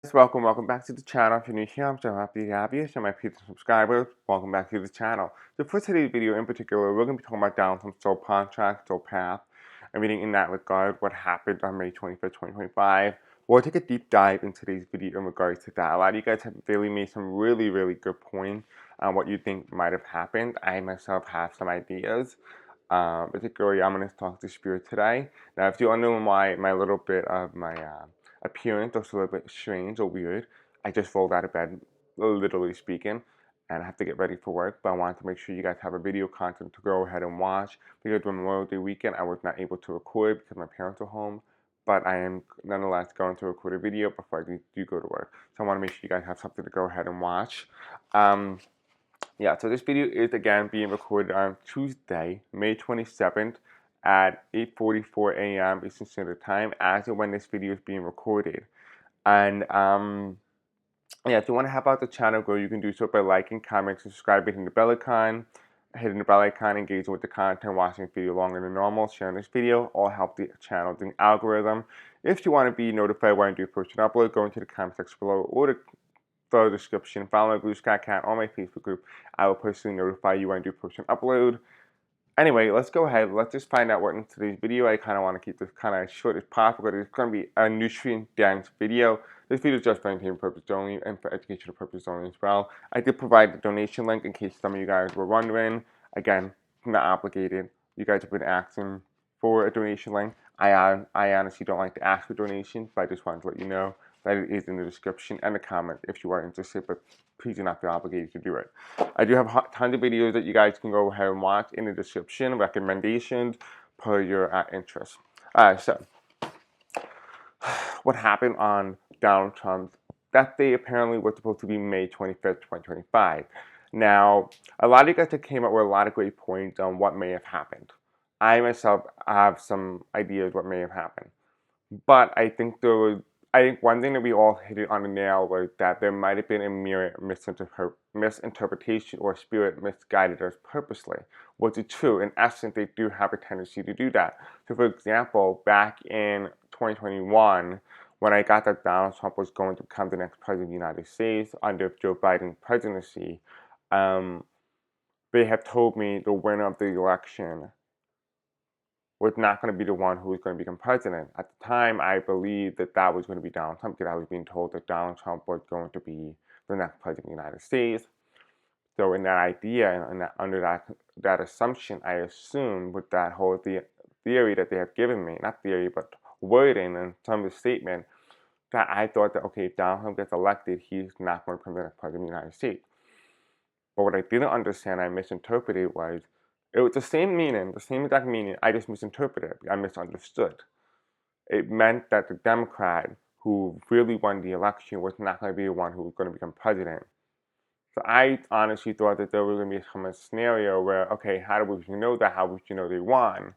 Welcome back to the channel. If you're new here, I'm so happy to have you. So my people subscribers, welcome back to the channel. So for today's video in particular, we're going to be talking about Donald Trump's sole contract, sole path, everything in that regard, what happened on May 25th, 2025. We'll take a deep dive in today's video in regards to that. A lot of you guys have really made some really good points on what you think might have happened. I myself have some ideas. Particularly, I'm going to talk to Spirit today. Now, if you want to know my little bit of my appearance looks a little bit strange or weird, I just rolled out of bed, literally speaking, and I have to get ready for work. But I wanted to make sure you guys have a video content to go ahead and watch because Memorial Day weekend I was not able to record because my parents were home. But I am nonetheless going to record a video before I do go to work. So I want to make sure you guys have something to go ahead and watch. Yeah, so this video is again being recorded on Tuesday, May 27th at 8:44 a.m. Eastern Standard Time as of when this video is being recorded. And yeah, if you want to help out the channel grow, you can do so by liking, commenting, subscribing, hitting the bell icon, engaging with the content, watching the video longer than normal, sharing this video, all help the channel, the algorithm. If you want to be notified when I do post and upload, go into the comment section below or the description. Follow my Blue Sky account on my Facebook group. I will personally notify you when I do post and upload. Anyway, let's go ahead. Let's just find out what in today's video. I kind of want to keep this kind of short as possible because it's going to be a nutrient-dense video. This video is just for entertainment purposes only and for educational purposes only as well. I did provide the donation link in case some of you guys were wondering. Again, not obligated. You guys have been asking for a donation link. I honestly don't like to ask for donations, but I just wanted to let you know that it is in the description and the comment if you are interested, but please do not feel obligated to do it. I do have tons of videos that you guys can go ahead and watch in the description, recommendations per your interest. So what happened on Donald Trump's death day apparently was supposed to be May 25th, 2025. Now, a lot of you guys have came up with a lot of great points on what may have happened. I myself have some ideas what may have happened. But I think one thing that we all hit it on the nail was that there might have been a mere misinterpretation or Spirit misguided us purposely. Was it true? In essence, they do have a tendency to do that. So, for example, back in 2021, when I got that Donald Trump was going to become the next president of the United States under Joe Biden's presidency, they have told me the winner of the election was not going to be the one who was going to become president. At the time, I believed that that was going to be Donald Trump because I was being told that Donald Trump was going to be the next president of the United States. So in that idea and under that assumption, I assumed with that whole theory that they have given me, not theory, but wording and some of the statement, that I thought that, okay, if Donald Trump gets elected, he's not going to become the next president of the United States. But what I didn't understand, I misinterpreted was, it was the same meaning, the same exact meaning, I just misinterpreted it. I misunderstood. It meant that the Democrat who really won the election was not going to be the one who was going to become president. So I honestly thought that there was going to be a scenario where, okay, how would you know that? How would you know they won?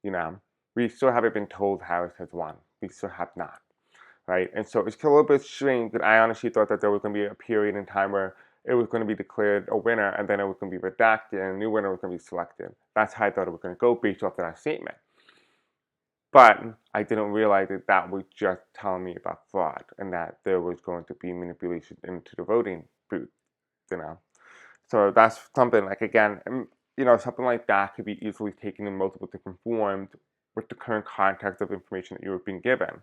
You know, we still haven't been told Harris has won. We still have not, right? And so it's a little bit strange that I honestly thought that there was going to be a period in time where it was going to be declared a winner and then it was going to be redacted and a new winner was going to be selected. That's how I thought it was going to go based off of that statement. But I didn't realize that that was just telling me about fraud and that there was going to be manipulation into the voting booth, you know. So that's something like, again, something like that could be easily taken in multiple different forms with the current context of information that you were being given.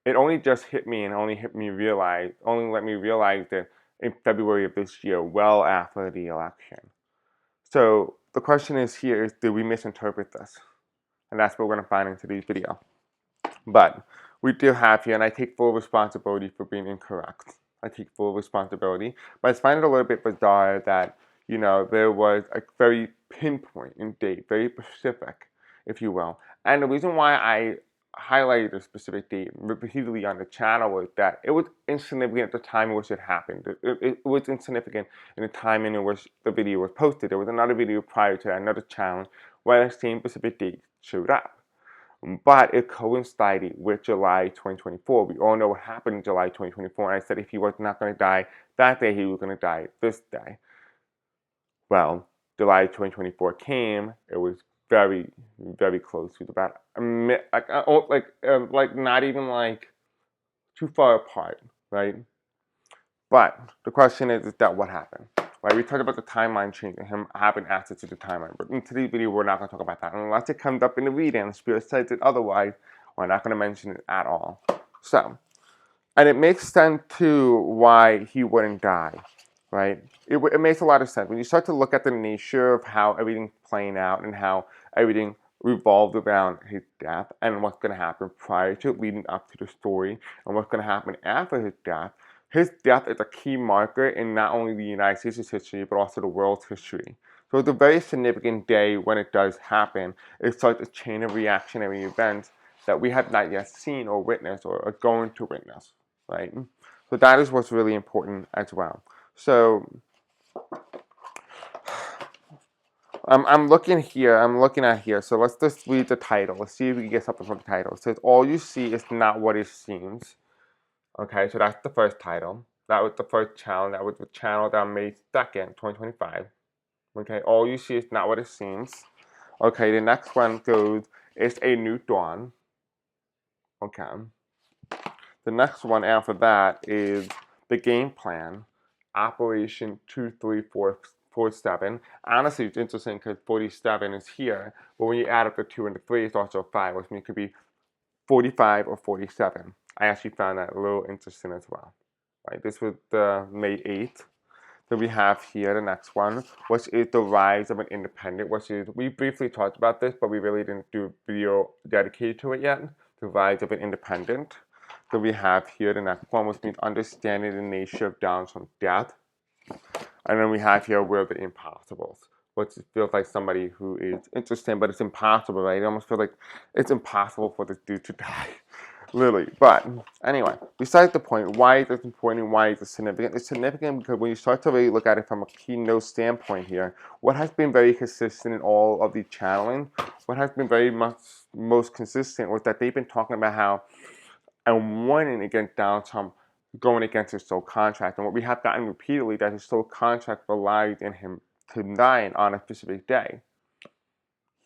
It only just hit me and only let me realize that in February of this year, well after the election. So the question is here is, did we misinterpret this? And that's what we're going to find in today's video. But we do have here, and I take full responsibility for being incorrect. I take full responsibility. But I find it a little bit bizarre that, there was a very pinpoint in date, very specific, if you will. And the reason why I highlighted a specific date repeatedly on the channel was that it was insignificant at the time in which it happened. It was insignificant in the time in which the video was posted. There was another video prior to that, another challenge, where the same specific date showed up. But it coincided with July 2024. We all know what happened in July 2024. And I said if he was not going to die that day, he was going to die this day. Well, July 2024 came. It was very, very close to about not even like too far apart, right? But the question is that what happened? Right? We talked about the timeline change and him having access to the timeline. But in today's video, we're not going to talk about that. Unless it comes up in the reading and the Spirit says it otherwise, we're not going to mention it at all. So, and it makes sense to why he wouldn't die, right? It makes a lot of sense. When you start to look at the nature of how everything's playing out and how everything revolved around his death and what's going to happen prior to it leading up to the story and what's going to happen after his death is a key marker in not only the United States' history but also the world's history. So it's a very significant day when it does happen. It starts a chain of reactionary events that we have not yet seen or witnessed or are going to witness, right? So that is what's really important as well. So I'm looking here. I'm looking at here. So let's just read the title. Let's see if we can get something from the title. It says, "All you see is not what it seems." Okay, so that's the first title. That was the first channel. That was the channel that made 2nd, 2025. Okay, all you see is not what it seems. Okay, the next one goes, "It's a new dawn." Okay. The next one after that is the game plan, Operation 23447. Honestly, it's interesting because 47 is here, but when you add up the 2 and the 3, it's also 5, which means it could be 45 or 47. I actually found that a little interesting as well. Right, this was the May 8th. Then we have here the next one, which is the rise of an independent, which is, we briefly talked about this, but we really didn't do a video dedicated to it yet. The rise of an independent. Then we have here the next one, which means understanding the nature of Down from death. And then we have here Where the Impossibles, which feels like somebody who is interesting, but it's impossible, right? It almost feels like it's impossible for this dude to die. Literally. But anyway, besides the point, why is this important and why is it significant? It's significant because when you start to really look at it from a keynote standpoint here, what has been very consistent in all of the channeling, what has been very much most consistent was that they've been talking about how and warning against Donald Trump going against his sole contract. And what we have gotten repeatedly that his sole contract relies in him dying on a specific day.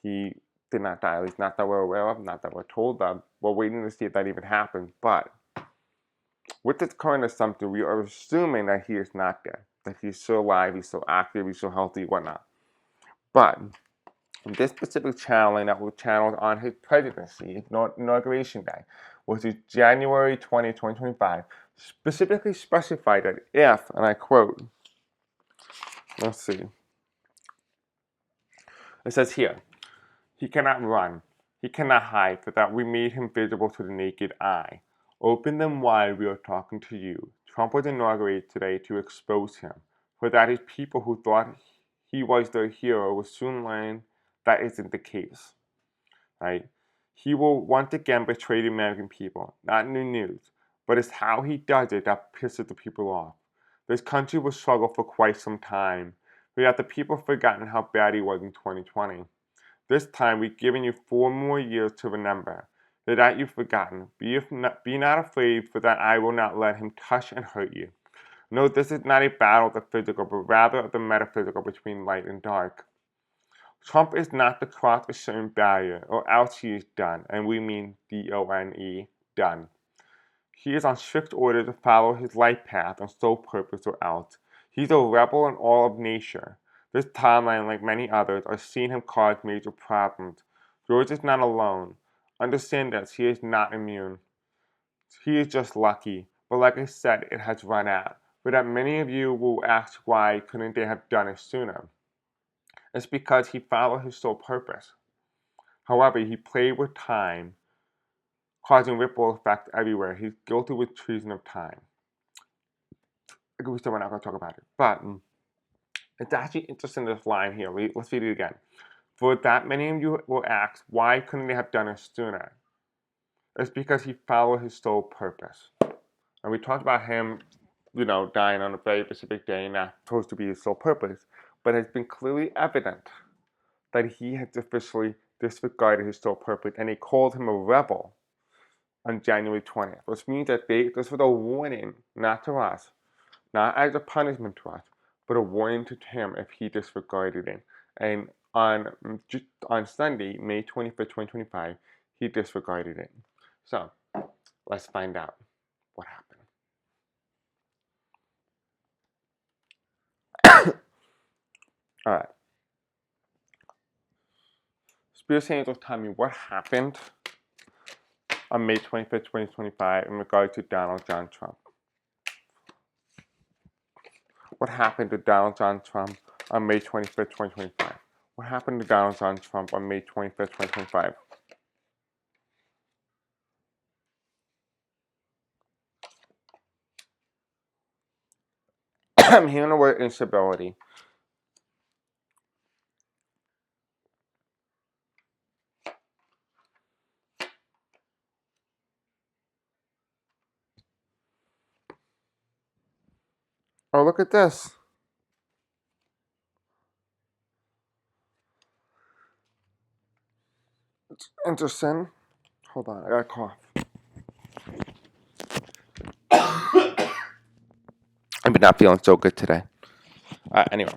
He did not die, at least not that we're aware of, not that we're told of. We're waiting to see if that even happens. But with this current assumption, we are assuming that he is not dead, that he's still alive, he's still active, he's still healthy, whatnot. But this specific channeling that was channeled on his presidency, his inauguration day, which is January 20, 2025, specifically specified that if, and I quote, let's see, it says here, "He cannot run, he cannot hide, for that we made him visible to the naked eye. Open them wide, we are talking to you. Trump was inaugurated today to expose him, for that his people who thought he was their hero will soon learn that isn't the case." Right? He will once again betray the American people. Not new news, but it's how he does it that pisses the people off. This country will struggle for quite some time, but yet the people have forgotten how bad he was in 2020. This time we've given you 4 more years to remember. That you've forgotten. Be not afraid, for that I will not let him touch and hurt you. No, this is not a battle of the physical, but rather of the metaphysical between light and dark. Trump is not to cross a certain barrier, or else he is done, and we mean D-O-N-E, done. He is on strict order to follow his life path on sole purpose or else. He's a rebel in all of nature. This timeline, like many others, are seeing him cause major problems. George is not alone. Understand this, he is not immune. He is just lucky, but like I said, it has run out. But that many of you will ask why couldn't they have done it sooner? It's because he followed his sole purpose. However, he played with time, causing ripple effects everywhere. He's guilty with treason of time. We still we're not going to talk about it. But it's actually interesting, this line here. Let's read it again. For that many of you will ask, why couldn't they have done it sooner? It's because he followed his sole purpose. And we talked about him, dying on a very specific day, not supposed to be his sole purpose. But it's been clearly evident that he has officially disregarded his sole purpose, and they called him a rebel on January 20th, which means that this was a warning, not to us, not as a punishment to us, but a warning to him if he disregarded it. And on Sunday, May 25th, 2025, he disregarded it. So, let's find out. What happened? All right. Spirit Angels, tell me what happened on May 25th, 2025 in regard to Donald John Trump. What happened to Donald John Trump on May 25th, 2025? What happened to Donald John Trump on May 25th, 2025? I'm hearing the word instability. Oh, look at this. It's interesting. Hold on, I got a cough. I've been not feeling so good today. Anyway,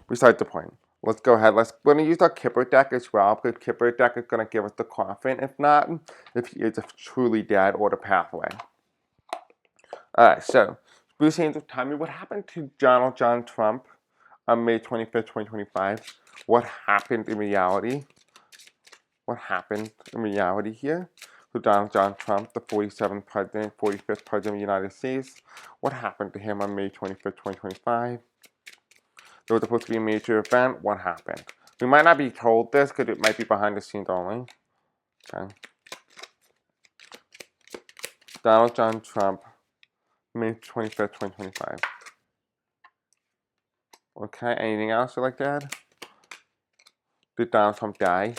beside the point. Let's go ahead. We're going to use our Kipper deck as well, because Kipper deck is going to give us the coffin. If not, if he is truly dead, or the pathway. Alright, so, Bruce Angel, tell me what happened to Donald John Trump on May 25th, 2025. What happened in reality? What happened in reality here to Donald John Trump, the 45th president of the United States? What happened to him on May 25th, 2025? There was supposed to be a major event. What happened? We might not be told this because it might be behind the scenes only. Okay. Donald John Trump, May 25th, 2025. Okay, anything else you'd like to add? Did Donald Trump die?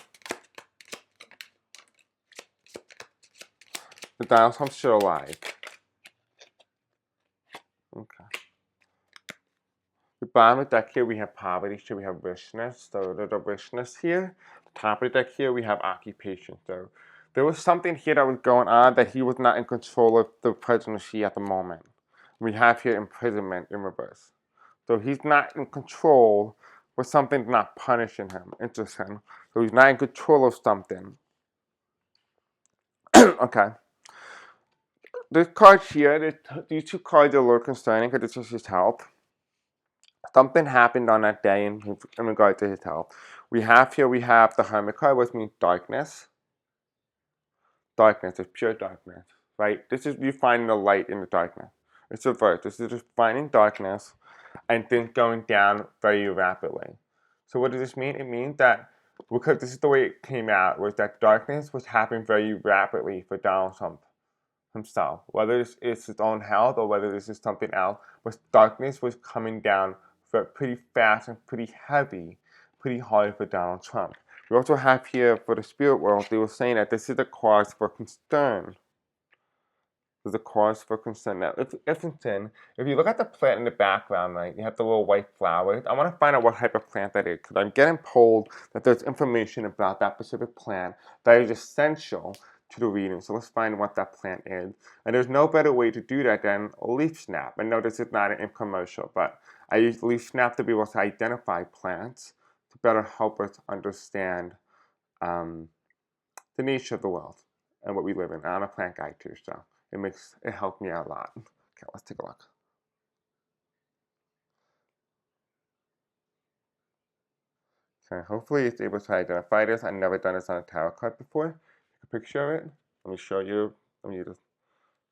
Is Donald Trump still alive? Okay. The bottom of the deck here we have poverty, so we have richness. So there's a richness here. The top of the deck here we have occupation. So there was something here that was going on that he was not in control of the presidency at the moment. We have here imprisonment in reverse. So he's not in control, but something's not punishing him. Interesting. So he's not in control of something. Okay. This card here, these two cards are a little concerning because it's just his health. Something happened on that day in regard to his health. We have the Hermit card, which means darkness. Darkness is pure darkness, right? This is you finding the light in the darkness. It's reverse. This is just finding darkness and things going down very rapidly. So what does this mean? It means that because this is the way it came out, was that darkness was happening very rapidly for Donald Trump himself. Whether it's his own health or whether this is something else, but darkness was coming down pretty fast and pretty heavy, pretty hard for Donald Trump. We also have here for the spirit world, they were saying that this is a cause for concern. There's a cause for concern. Now, if you look at the plant in the background, right, you have the little white flowers. I want to find out what type of plant that is, because I'm getting told that there's information about that specific plant that is essential to the reading. So let's find what that plant is. And there's no better way to do that than leaf snap. And no, this is not an infomercial, but I use leaf snap to be able to identify plants to better help us understand the nature of the world and what we live in. And I'm a plant guy too, so it helped me out a lot. Okay, let's take a look. Okay, hopefully it's able to identify this. I've never done this on a tarot card before. Take a picture of it. Let me show you. Let me just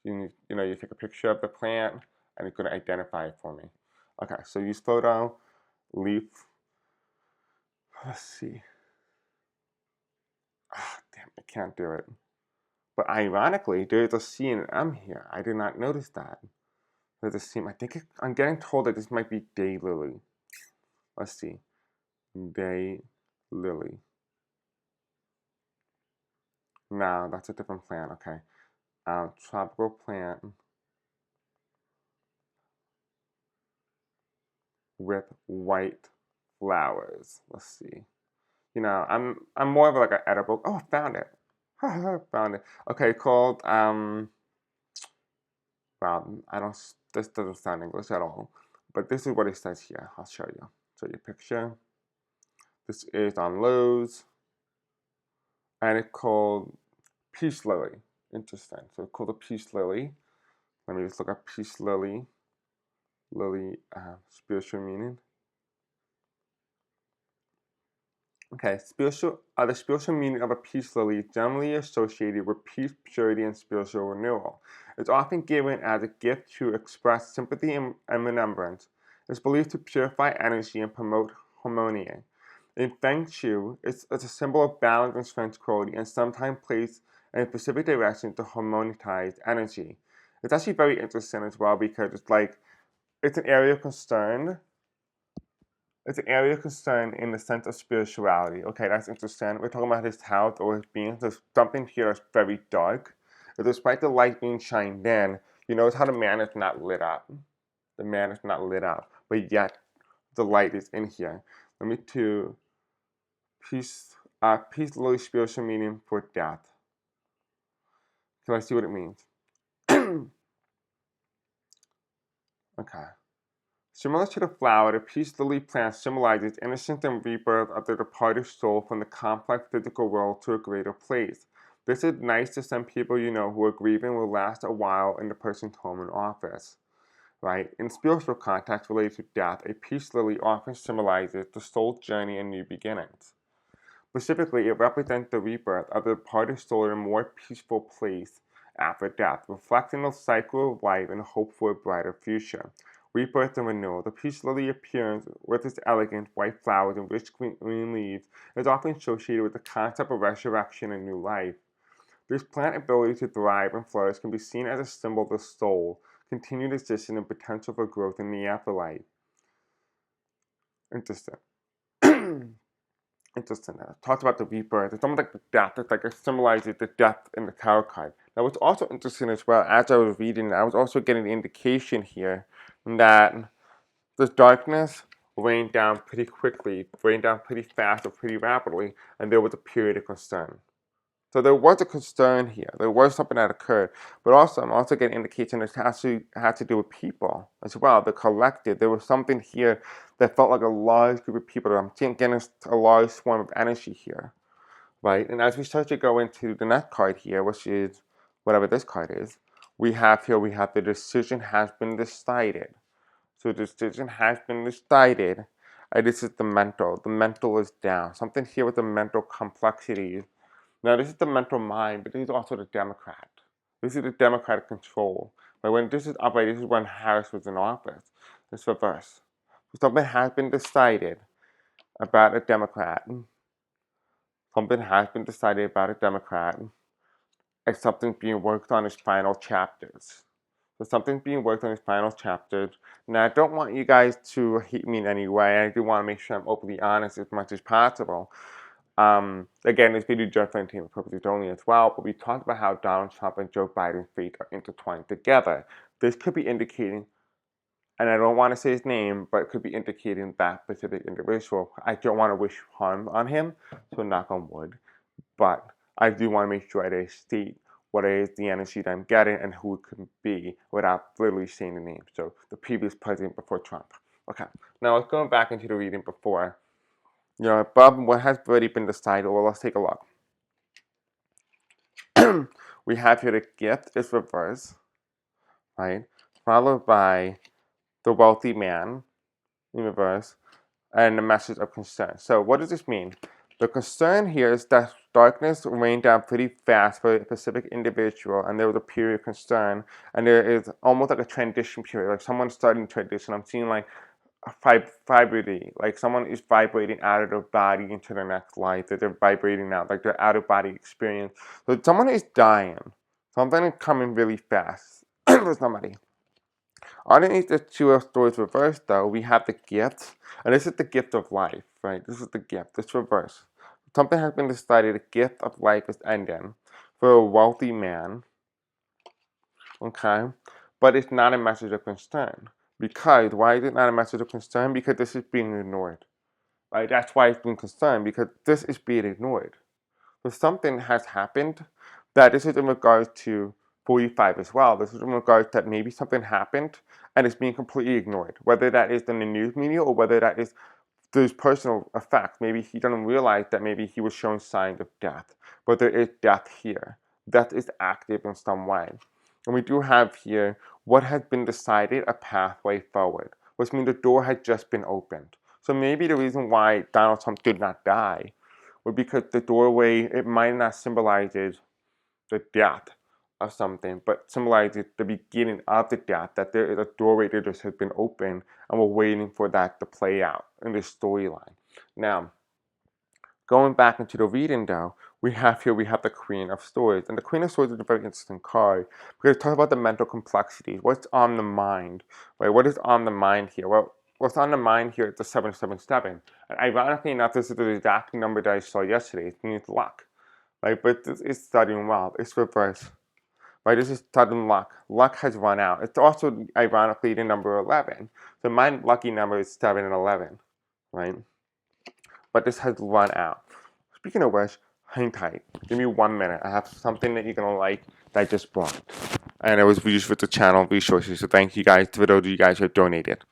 you take a picture of the plant and it's going to identify it for me. Okay, so use photo, leaf. Let's see. Ah, damn, I can't do it. But ironically, there's a C and an M here. I did not notice that. There's a C. I'm getting told that this might be daylily. Let's see. Daylily. No, that's a different plant. Okay. Tropical plant with white flowers. Let's see. I'm more of like an edible. Oh, found it. Found it. Okay, called well, I don't. This doesn't sound English at all, but this is what it says here. I'll show you. Show you a picture. This is on Lowe's, and it's called Peace Lily. Interesting. So it's called a Peace Lily. Let me just look up peace lily. Lily, spiritual meaning. Okay, the spiritual meaning of a peace lily is generally associated with peace, purity, and spiritual renewal. It's often given as a gift to express sympathy and remembrance. It's believed to purify energy and promote harmony. In Feng Shui, it's a symbol of balance and tranquility, and sometimes placed in a specific direction to harmonize energy. It's actually very interesting as well because it's an area of concern. It's an area of concern in the sense of spirituality. Okay, that's interesting. We're talking about his health or his being. There's something here that's very dark. But despite the light being shined in, you notice how the man is not lit up. The man is not lit up, but yet the light is in here. Let me do peace, lily spiritual meaning for death. Can I see what it means? Okay. Similar to the flower, the peace lily plant symbolizes innocence and rebirth of the departed soul from the complex physical world to a greater place. This is nice to some people you know who are grieving will last a while in the person's home and office. Right? In spiritual context related to death, a peace lily often symbolizes the soul's journey and new beginnings. Specifically, it represents the rebirth of the departed soul in a more peaceful place after death, reflecting the cycle of life and hope for a brighter future. Rebirth and renewal. The peace lily appearance with its elegant white flowers and rich green leaves is often associated with the concept of resurrection and new life. This plant ability to thrive and flourish can be seen as a symbol of the soul, continued existence, and potential for growth in the afterlife. Interesting. Interesting. Talked about the rebirth. It's almost like the death. It's like it symbolizes the death in the tarot card. Now, what's also interesting as well, as I was reading, I was also getting the indication here that this darkness rained down pretty quickly, rained down pretty fast or pretty rapidly, and there was a period of concern. So there was a concern here. There was something that occurred. But also, I'm also getting indication that it has to do with people as well, the collective. There was something here that felt like a large group of people. I'm getting a large swarm of energy here, right? And as we start to go into the next card here, which is whatever this card is, we have the decision has been decided. So the decision has been decided. And this is the mental. The mental is down. Something here with the mental complexity. Now, this is the mental mind, but this is also the Democrat. This is the Democratic control. But when this is upright, this is when Harris was in office. It's reverse. So something has been decided about a Democrat. Something has been decided about a Democrat. And something's being worked on its final chapters. So something's being worked on its final chapters. Now, I don't want you guys to hate me in any way. I do want to make sure I'm openly honest as much as possible. Again, this video is just for entertainment purposes only as well, but we talked about how Donald Trump and Joe Biden's fate are intertwined together. This could be indicating, and I don't want to say his name, but it could be indicating that specific individual. I don't want to wish harm on him, so knock on wood. But I do want to make sure I state what is the energy that I'm getting and who it could be without literally saying the name. So the previous president before Trump. Okay, now let's go back into the reading before. Bob, what has already been decided? Well, let's take a look. We have here the gift is reversed, right? Followed by the wealthy man in reverse and the message of concern. So what does this mean? The concern here is that darkness rained down pretty fast for a specific individual, and there was a period of concern, and there is almost like a transition period, like someone's starting to transition. I'm seeing like vibrating, like someone is vibrating out of their body into the next life, that they're vibrating out, like their out of body experience. So someone is dying. Something is coming really fast for somebody. Underneath the two stories reversed, though, we have the gift, and this is the gift of life, right? This is the gift. It's reversed. Something has been decided. The gift of life is ending for a wealthy man. Okay, but it's not a message of concern. Because, why is it not a message of concern? Because this is being ignored. Right? That's why it's being concerned, because this is being ignored. So something has happened that this is in regards to 45 as well. This is in regards that maybe something happened and it's being completely ignored. Whether that is in the news media or whether that is those personal effects. Maybe he doesn't realize that maybe he was showing signs of death. But there is death here. Death is active in some way. And we do have here what has been decided a pathway forward, which means the door had just been opened. So maybe the reason why Donald Trump did not die was because the doorway, it might not symbolize the death of something, but symbolizes the beginning of the death, that there is a doorway that just has been opened and we're waiting for that to play out in this storyline. Now, going back into the reading though, we have the Queen of Swords. And the Queen of Swords is a very interesting card because it talks about the mental complexities. What's on the mind, right? What is on the mind here? Well, what's on the mind here is the 777. And ironically enough, this is the exact number that I saw yesterday. It means luck, right? But this is studying well. It's reverse, right? This is sudden luck. Luck has run out. It's also, ironically, the number 11. So my lucky number is 7 and 11, right? But this has run out. Speaking of which, hang tight. Give me 1 minute. I have something that you're gonna like that I just bought. And it was used with the channel resources. So thank you guys to those of you guys who have donated.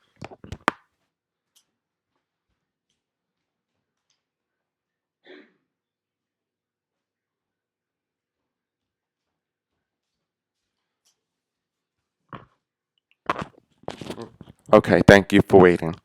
Okay, thank you for waiting.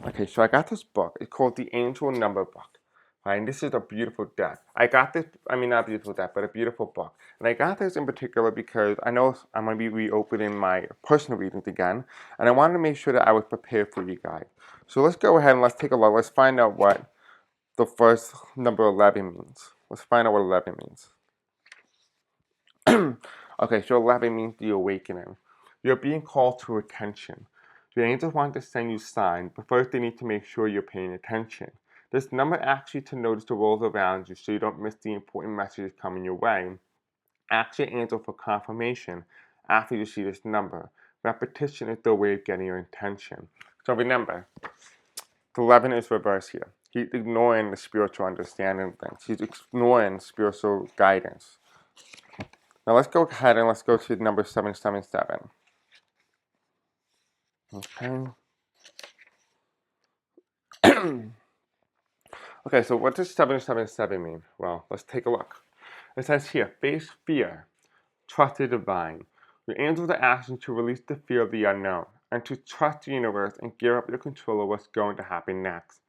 Okay, so I got this book. It's called The Angel Number Book. Right, and this is a beautiful deck. I got this, I mean, not a beautiful deck, but a beautiful book. And I got this in particular because I know I'm going to be reopening my personal readings again. And I wanted to make sure that I was prepared for you guys. So let's go ahead and let's take a look. Let's find out what the first number 11 means. Let's find out what 11 means. Okay, so 11 means the awakening. You're being called to attention. Your angels want to send you signs, but first they need to make sure you're paying attention. This number asks you to notice the world around you so you don't miss the important messages coming your way. Ask your angel for confirmation after you see this number. Repetition is the way of getting your attention. So remember, the 11 is reversed here. He's ignoring the spiritual understanding of things. He's ignoring spiritual guidance. Now let's go ahead and let's go to number 777. Okay. Okay, so what does 777 mean? Well, let's take a look. It says here, face fear, trust the divine. Your angels are asking to release the fear of the unknown and to trust the universe and gear up your control of what's going to happen next.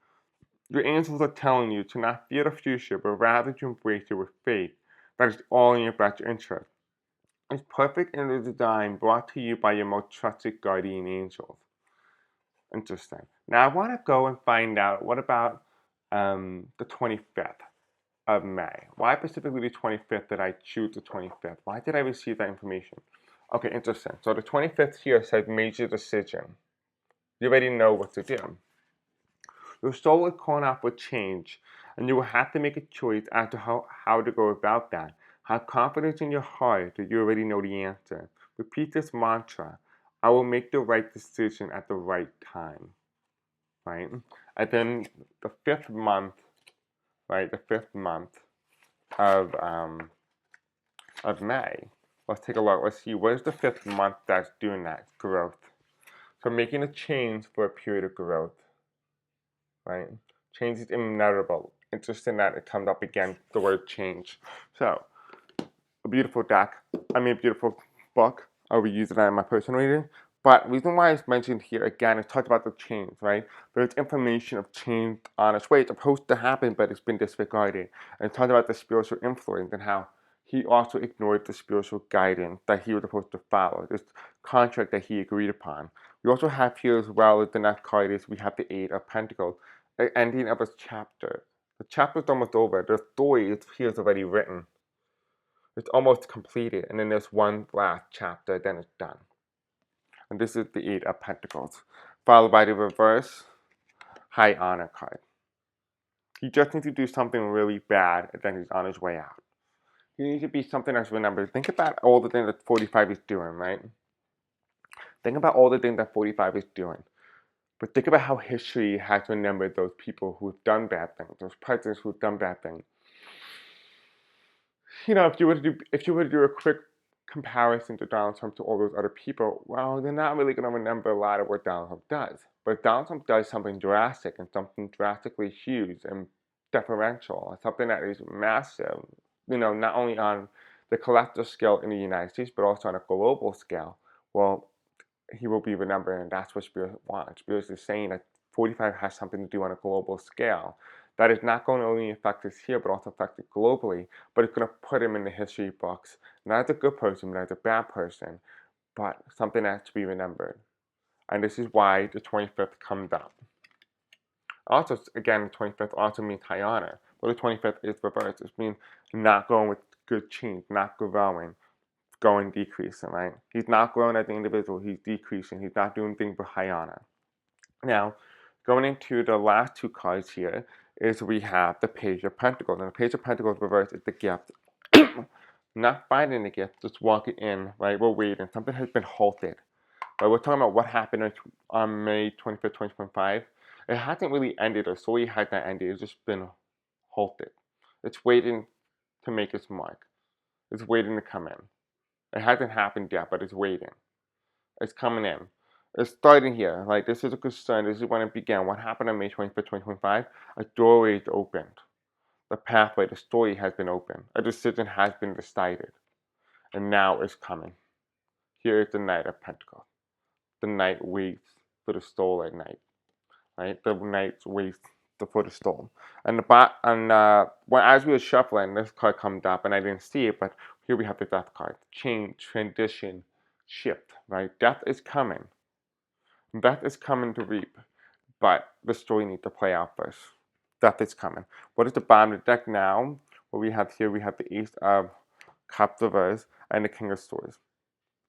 Your angels are telling you to not fear the future, but rather to embrace it with faith. That is all in your best interest. It's perfect in the design brought to you by your most trusted guardian angels. Interesting. Now I want to go and find out what about the 25th of May. Why specifically the 25th did I choose the 25th? Why did I receive that information? Okay, interesting. So the 25th here says major decision. You already know what to do. Your soul is calling out for change, and you will have to make a choice as to how to go about that. Have confidence in your heart that you already know the answer. Repeat this mantra. I will make the right decision at the right time. Right? And then the 5th month, right? The 5th month of May. Let's take a look. Let's see, what is the 5th month that's doing that? Growth. So making a change for a period of growth, right? Change is inevitable. Interesting that it comes up again, the word change. So, a beautiful deck. I mean, a beautiful book. I'll be using that in my personal reading. But the reason why it's mentioned here again, it talks about the change, right? There's information of change on its way. It's supposed to happen, but it's been disregarded. And it talks about the spiritual influence and how he also ignored the spiritual guidance that he was supposed to follow, this contract that he agreed upon. We also have here as well as the next card is we have the Eight of Pentacles, the ending of a chapter. The chapter's almost over. The story here is already written. It's almost completed, and then there's one last chapter, then it's done. And this is the Eight of Pentacles, followed by the reverse High Honor card. He just needs to do something really bad, and then he's on his way out. He needs to be something that's remembered. Think about all the things that 45 is doing, right? Think about all the things that 45 is doing. But think about how history has remembered those people who've done bad things, those presidents who've done bad things. You know, if you were to do a quick comparison to Donald Trump to all those other people, well, they're not really going to remember a lot of what Donald Trump does. But Donald Trump does something drastic and something drastically huge and deferential, something that is massive, you know, not only on the collective scale in the United States, but also on a global scale, well, he will be remembered, and that's what Spears wants. Spears is saying that 45 has something to do on a global scale. That is not going to only affect us here, but also affect it globally. But it's going to put him in the history books, not as a good person, not as a bad person, but something that's to be remembered. And this is why the 25th comes up. Also, again, the 25th also means high honor. But the 25th is reversed. It means not going with good change, not growing, going decreasing, right? He's not growing as an individual, he's decreasing. He's not doing things with high honor. Now, going into the last two cards here is we have the Page of Pentacles. And the Page of Pentacles reversed is the gift. Not finding the gift, just walking in, right? We're waiting. Something has been halted. But we're talking about what happened on May 25th, 2025. It hasn't really ended. The story has not ended. It's just been halted. It's waiting to make its mark. It's waiting to come in. It hasn't happened yet, but it's waiting. It's coming in. It's starting here. Like, this is a concern. This is when it began. What happened on May 25th, 2025? A doorway is opened. The pathway, the story has been opened. A decision has been decided. And now it's coming. Here is the Knight of Pentacles. The Knight waits for the stole at night. Right? The Knight waits for the stole. And as we were shuffling, this card comes up, and I didn't see it, but here we have the Death card. Change, transition, shift. Right? Death is coming. Death is coming to reap, but the story needs to play out first. Death is coming. What is the bottom of the deck now? What we have here, we have the Ace of Cups reversed and the King of Swords.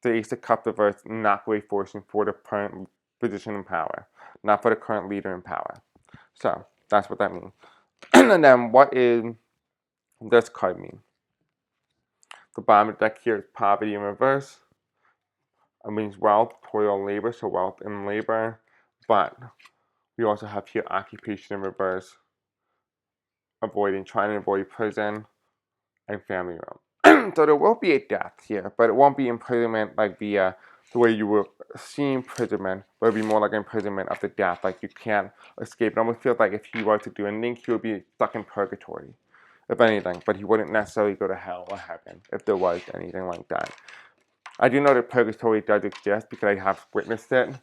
The Ace of Cups reversed, not reinforcing for the current position in power, not for the current leader in power. So that's what that means. And then what is this card mean? The bottom of the deck here is poverty in reverse. It means wealth, toil, labor, so wealth and labor. But we also have here occupation in reverse, trying to avoid prison and family realm. So there will be a death here, but it won't be imprisonment like the way you will see imprisonment, but it'll be more like imprisonment of the death, like you can't escape. It almost feels like if he were to do anything, he would be stuck in purgatory, if anything, but he wouldn't necessarily go to hell or heaven if there was anything like that. I do know that purgatory does exist because I have witnessed it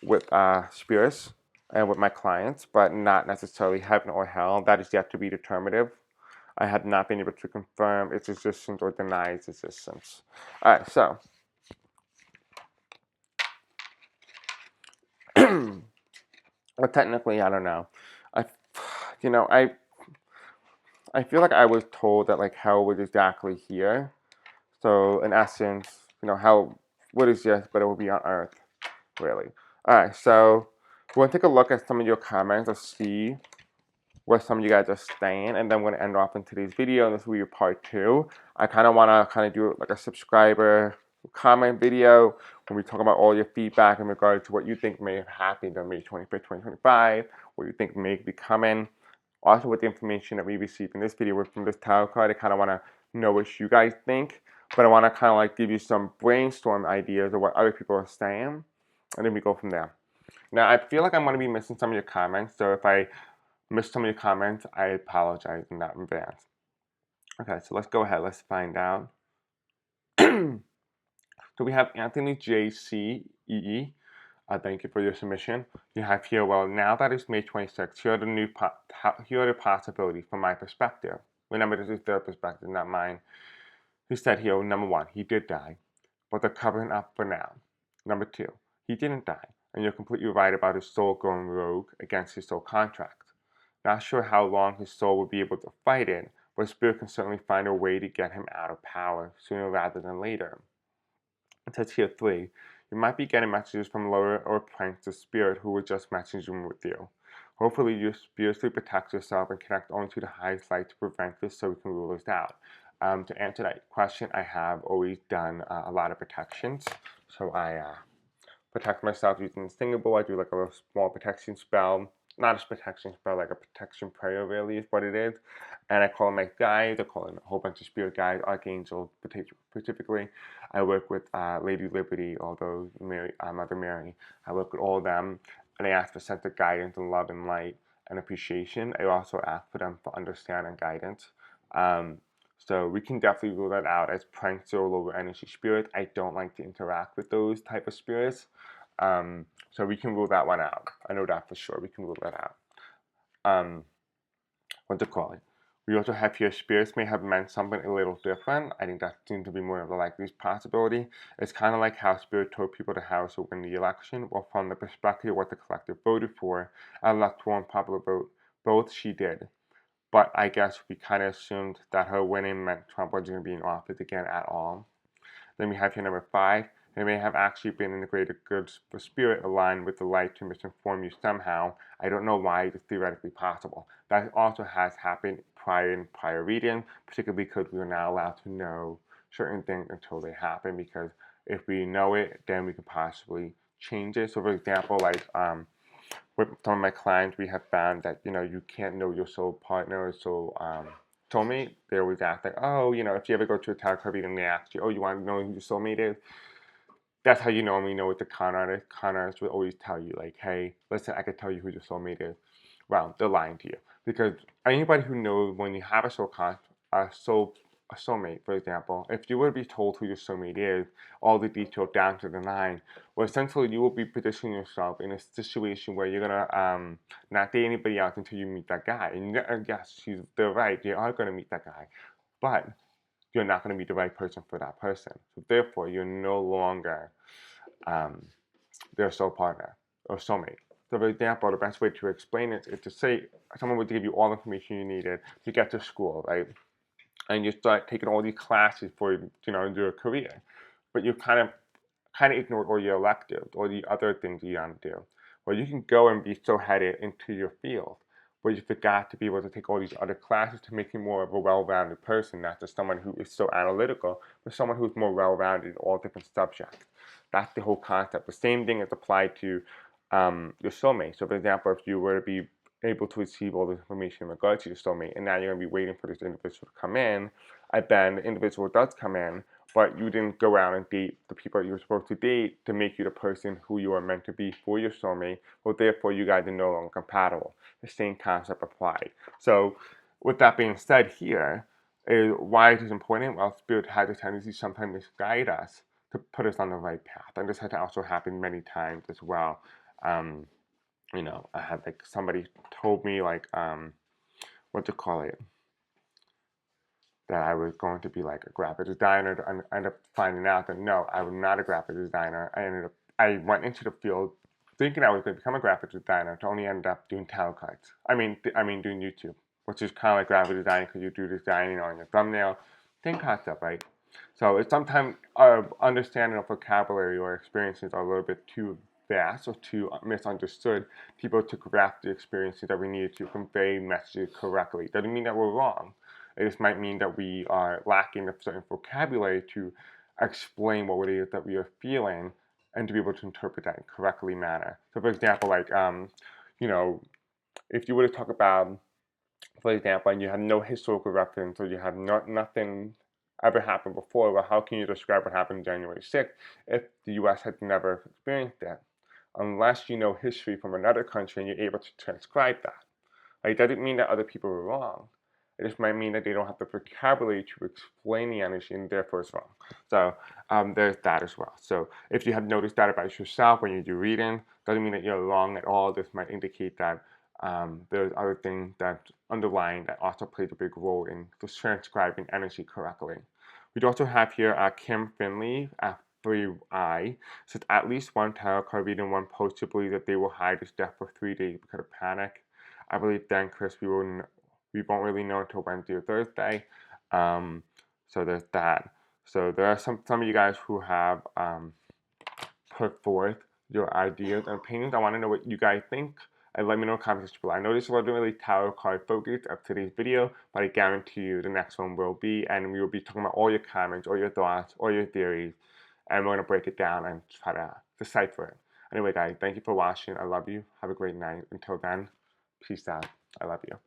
with spirits and with my clients, but not necessarily heaven or hell. That is yet to be determinative. I have not been able to confirm its existence or deny its existence. All right, so well, technically, I don't know. I, I feel like I was told that like hell was exactly here. So in essence, hell, what is this? But it will be on Earth, really. All right, so we'll take a look at some of your comments to see where some of you guys are staying, and then I'm going to end off in today's video, and this will be part 2. I kind of want to do like a subscriber comment video when we talk about all your feedback in regard to what you think may have happened on May 25th, 2025, what you think may be coming. Also, with the information that we received in this video from this tarot card, I kind of want to know what you guys think, but I want to kind of like give you some brainstorm ideas of what other people are saying, and then we go from there. Now, I feel like I'm going to be missing some of your comments, so if I missed some of your comments, I apologize in that advance. Okay, so let's go ahead. Let's find out. So we have Anthony JCEE. Thank you for your submission. You have here, well, now that it's May 26th, here are the possibilities from my perspective. Remember, this is their perspective, not mine. He said here, number 1, he did die, but they're covering up for now. Number 2, he didn't die, and you're completely right about his soul going rogue against his soul contract. Not sure how long his soul will be able to fight it, but Spirit can certainly find a way to get him out of power sooner rather than later. It says here 3, you might be getting messages from lower or pranks to Spirit who will just messaging with you. Hopefully you spiritually protect yourself and connect only to the highest light to prevent this so we can rule this out. To answer that question, I have always done a lot of protections. So I protect myself using Singable. I do like a small protection spell. Not a protection spell, like a protection prayer really is what it is. And I call in my guides. I call in a whole bunch of spirit guides, archangels specifically. I work with Lady Liberty, although Mother Mary. I work with all of them, and I ask for sense of guidance and love and light and appreciation. I also ask for them for understanding and guidance. So we can definitely rule that out as pranks or lower energy spirits. I don't like to interact with those type of spirits. So we can rule that one out. I know that for sure. We can rule that out. What to call it? We also have here spirits may have meant something a little different. I think that seems to be more of the likeliest possibility. It's kind of like how spirit told people the House will win the election. Well, from the perspective of what the collective voted for, electoral and popular vote, both she did. But I guess we kind of assumed that her winning meant Trump wasn't going to be in office again at all. Then we have here number 5. They may have actually been in the greater good spirit aligned with the light to misinform you somehow. I don't know why it's theoretically possible. That also has happened in prior reading, particularly because we are not allowed to know certain things until they happen, because if we know it, then we could possibly change it. So for example, like with some of my clients, we have found that, you can't know your soul partner or soulmate. They always ask like, oh, if you ever go to a tarot card reading, they ask you, oh, you want to know who your soulmate is? That's how you normally know it's a con artist. Con artists will always tell you like, hey, listen, I can tell you who your soulmate is. Well, they're lying to you, because anybody who knows when you have a soulmate, for example, if you were to be told who your soulmate is, all the detail down to the line, well, essentially you will be positioning yourself in a situation where you're gonna not date anybody else until you meet that guy. And yes, they're right, you are gonna meet that guy, but you're not going to be the right person for that person. So therefore, you're no longer their soul partner or soulmate. So for example, the best way to explain it is to say someone would give you all the information you needed to get to school, right? And you start taking all these classes for your career, but you kind of ignored all your electives or the other things you want to do. Well, you can go and be so headed into your field, but you forgot to be able to take all these other classes to make you more of a well-rounded person, not just someone who is so analytical, but someone who's more well-rounded in all different subjects. That's the whole concept. The same thing is applied to your soulmate. So for example, if you were to be able to receive all this information in regards to your soulmate, and now you're going to be waiting for this individual to come in, and then the individual does come in, but you didn't go out and date the people you were supposed to date to make you the person who you are meant to be for your soulmate. Well, therefore, you guys are no longer compatible. The same concept applied. So, with that being said, here is why it is important. Well, spirit has a tendency sometimes to misguide us to put us on the right path, and this has also happened many times as well. I had like somebody told me like what to call it, that I was going to be like a graphic designer. And I ended up finding out that no, I was not a graphic designer. I went into the field thinking I was going to become a graphic designer, to only end up doing tarot cards. I mean doing YouTube, which is kind of like graphic design because you do designing on your thumbnail. Same concept, right? So it's sometimes our understanding of vocabulary or experiences are a little bit too vast or too misunderstood. People to grasp the experiences that we need to convey messages correctly. Doesn't mean that we're wrong. It just might mean that we are lacking a certain vocabulary to explain what it is that we are feeling and to be able to interpret that in correctly manner. So for example, like, if you were to talk about, for example, and you have no historical reference or you have nothing ever happened before, well, how can you describe what happened January 6th if the U.S. had never experienced it? Unless you know history from another country and you're able to transcribe that. Like, it doesn't mean that other people were wrong. It just might mean that they don't have the vocabulary to explain the energy and therefore it's wrong. So there's that as well. So if you have noticed that about yourself when you do reading, doesn't mean that you're wrong at all. This might indicate that there's other things that underlying that also plays a big role in just transcribing energy correctly. We'd also have here Kim Finley at 3I says at least one tarot card reading one post to believe that they will hide his death for 3 days because of panic. I believe then, Chris, we won't really know until Wednesday or Thursday. So there's that. So there are some of you guys who have put forth your ideas and opinions. I want to know what you guys think. And let me know in the comments below. I know this wasn't really tarot card focused of today's video, but I guarantee you the next one will be. And we will be talking about all your comments, all your thoughts, all your theories. And we're going to break it down and try to decipher it. Anyway, guys, thank you for watching. I love you. Have a great night. Until then, peace out. I love you.